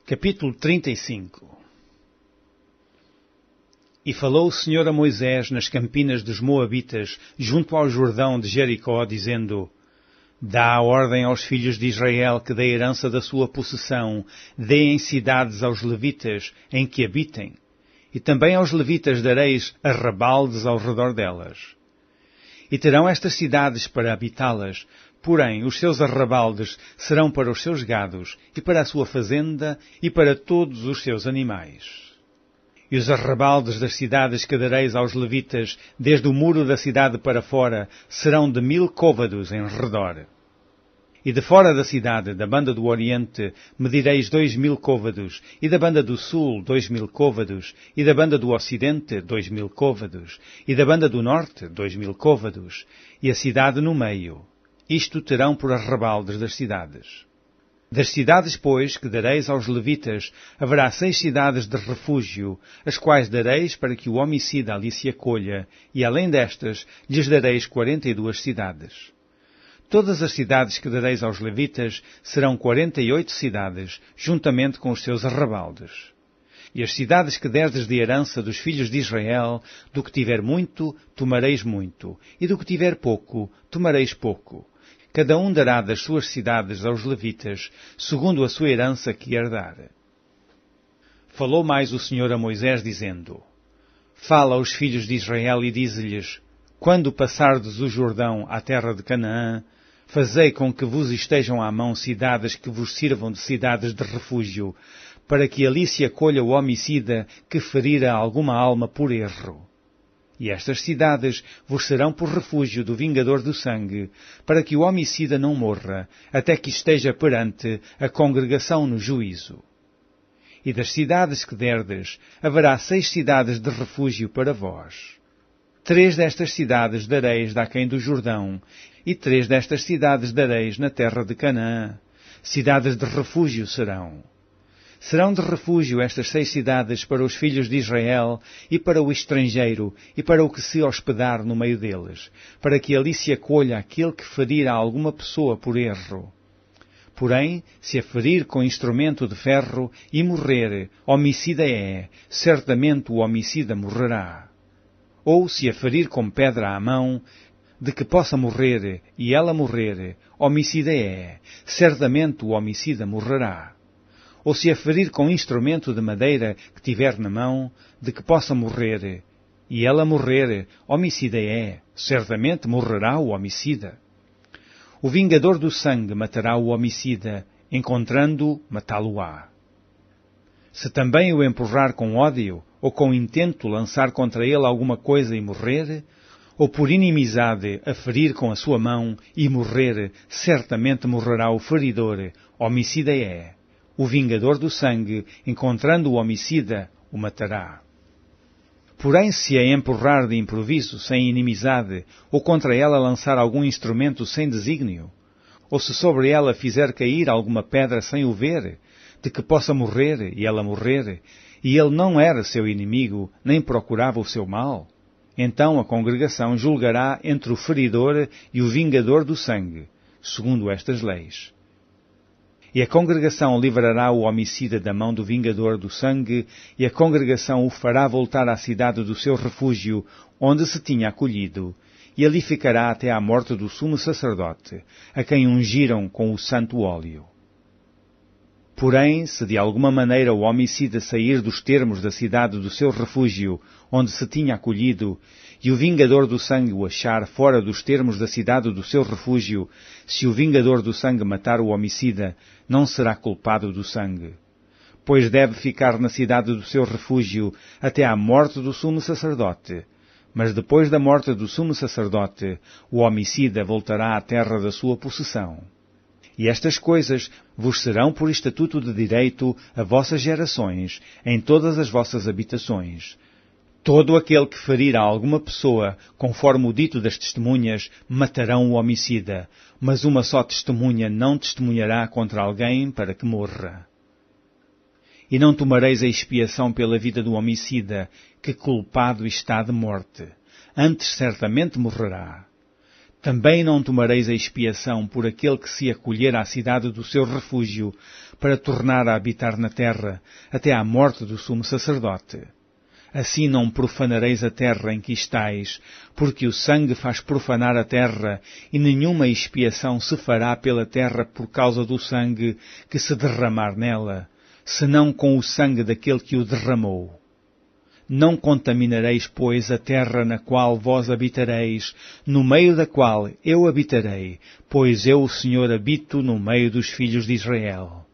Capítulo 35. E falou o Senhor a Moisés nas campinas dos Moabitas, junto ao Jordão de Jericó, dizendo: Dá a ordem aos filhos de Israel que da herança da sua possessão deem cidades aos levitas em que habitem, e também aos levitas dareis arrabaldes ao redor delas. E terão estas cidades para habitá-las, porém os seus arrabaldes serão para os seus gados, e para a sua fazenda, e para todos os seus animais. E os arrabaldes das cidades que dareis aos levitas, desde o muro da cidade para fora, serão de 1000 côvados em redor. E de fora da cidade, da banda do oriente, medireis 2000 côvados, e da banda do sul 2000 côvados, e da banda do ocidente 2000 côvados, e da banda do norte 2000 côvados, e a cidade no meio. Isto terão por arrabaldes das cidades. Das cidades, pois, que dareis aos levitas, haverá 6 cidades de refúgio, as quais dareis para que o homicida ali se acolha, e além destas, lhes dareis 42 cidades. Todas as cidades que dareis aos levitas serão 48 cidades, juntamente com os seus arrabaldes. E as cidades que derdes de herança dos filhos de Israel, do que tiver muito, tomareis muito, e do que tiver pouco, tomareis pouco. Cada um dará das suas cidades aos levitas, segundo a sua herança que herdar. Falou mais o Senhor a Moisés, dizendo: Fala aos filhos de Israel e dize-lhes: Quando passardes o Jordão à terra de Canaã, fazei com que vos estejam à mão cidades que vos sirvam de cidades de refúgio, para que ali se acolha o homicida que ferira alguma alma por erro. E estas cidades vos serão por refúgio do vingador do sangue, para que o homicida não morra, até que esteja perante a congregação no juízo. E das cidades que derdes, haverá 6 cidades de refúgio para vós. 3 destas cidades dareis daquém do Jordão, e 3 destas cidades dareis na terra de Canaã. Cidades de refúgio serão. Serão de refúgio estas 6 cidades para os filhos de Israel, e para o estrangeiro, e para o que se hospedar no meio deles, para que ali se acolha aquele que ferir a alguma pessoa por erro. Porém, se a ferir com instrumento de ferro e morrer, homicida é, certamente o homicida morrerá. Ou se a ferir com pedra à mão, de que possa morrer, e ela morrer, homicida é, certamente o homicida morrerá. Ou se a ferir com instrumento de madeira que tiver na mão, de que possa morrer, e ela morrer, homicida é, certamente morrerá o homicida. O vingador do sangue matará o homicida, encontrando-o, matá-lo-á. Se também o empurrar com ódio, ou com intento lançar contra ele alguma coisa e morrer, ou por inimizade a ferir com a sua mão e morrer, certamente morrerá o feridor, homicida é. O vingador do sangue, encontrando o homicida, o matará. Porém, se a empurrar de improviso, sem inimizade, ou contra ela lançar algum instrumento sem desígnio, ou se sobre ela fizer cair alguma pedra sem o ver, de que possa morrer, e ela morrer, e ele não era seu inimigo, nem procurava o seu mal, então a congregação julgará entre o feridor e o vingador do sangue, segundo estas leis. E a congregação livrará o homicida da mão do vingador do sangue, e a congregação o fará voltar à cidade do seu refúgio, onde se tinha acolhido, e ali ficará até à morte do sumo sacerdote, a quem ungiram com o santo óleo. Porém, se de alguma maneira o homicida sair dos termos da cidade do seu refúgio, onde se tinha acolhido, e o vingador do sangue o achar fora dos termos da cidade do seu refúgio, se o vingador do sangue matar o homicida, não será culpado do sangue, pois deve ficar na cidade do seu refúgio até à morte do sumo sacerdote. Mas depois da morte do sumo sacerdote, o homicida voltará à terra da sua possessão. E estas coisas vos serão por estatuto de direito a vossas gerações, em todas as vossas habitações. Todo aquele que ferir a alguma pessoa, conforme o dito das testemunhas, matarão o homicida, mas uma só testemunha não testemunhará contra alguém para que morra. E não tomareis a expiação pela vida do homicida, que culpado está de morte, antes certamente morrerá. Também não tomareis a expiação por aquele que se acolher à cidade do seu refúgio, para tornar a habitar na terra, até à morte do sumo sacerdote. Assim não profanareis a terra em que estais, porque o sangue faz profanar a terra, e nenhuma expiação se fará pela terra por causa do sangue que se derramar nela, senão com o sangue daquele que o derramou. Não contaminareis, pois, a terra na qual vós habitareis, no meio da qual eu habitarei, pois eu, o Senhor, habito no meio dos filhos de Israel.